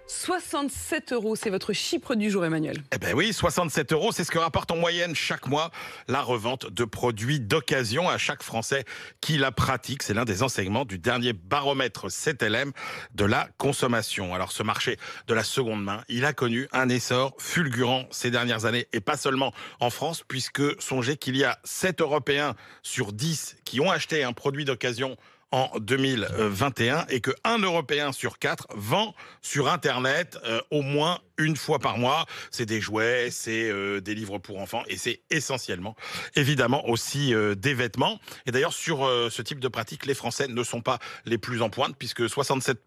67 euros, c'est votre chiffre du jour, Emmanuel. Eh ben oui, 67 euros, c'est ce que rapporte en moyenne chaque mois la revente de produits d'occasion à chaque Français qui la pratique. C'est l'un des enseignements du dernier baromètre CTLM de la consommation. Alors ce marché de la seconde main, il a connu un essor fulgurant ces dernières années et pas seulement en France, puisque songez qu'il y a 7 Européens sur 10 qui ont acheté un produit d'occasion en 2021 et que 1 Européen sur 4 vend sur Internet au moins une fois par mois. C'est des jouets, c'est des livres pour enfants et c'est essentiellement, évidemment, aussi des vêtements. Et d'ailleurs, sur ce type de pratique, les Français ne sont pas les plus en pointe puisque 67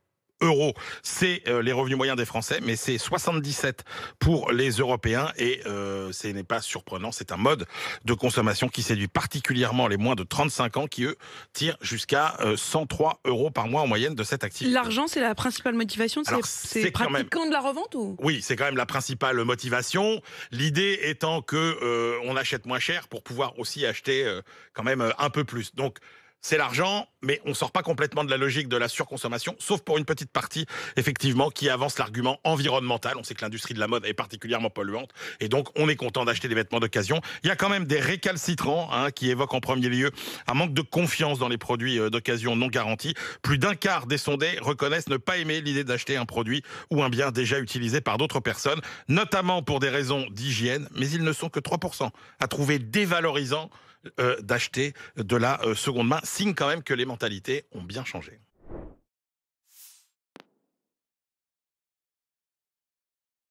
euros, c'est les revenus moyens des Français, mais c'est 77 pour les Européens et ce n'est pas surprenant. C'est un mode de consommation qui séduit particulièrement les moins de 35 ans qui, eux, tirent jusqu'à 103 euros par mois en moyenne de cette activité. L'argent, c'est la principale motivation de Alors, ces c'est quand même... pratiquants de la revente ou... Oui, c'est quand même la principale motivation. L'idée étant que on achète moins cher pour pouvoir aussi acheter quand même un peu plus. Donc, c'est l'argent, mais on sort pas complètement de la logique de la surconsommation, sauf pour une petite partie, effectivement, qui avance l'argument environnemental. On sait que l'industrie de la mode est particulièrement polluante, et donc on est content d'acheter des vêtements d'occasion. Il y a quand même des récalcitrants qui évoquent en premier lieu un manque de confiance dans les produits d'occasion non garantis. Plus d'un quart des sondés reconnaissent ne pas aimer l'idée d'acheter un produit ou un bien déjà utilisé par d'autres personnes, notamment pour des raisons d'hygiène, mais ils ne sont que 3% à trouver dévalorisant d'acheter de la seconde main, signe quand même que les mentalités ont bien changé.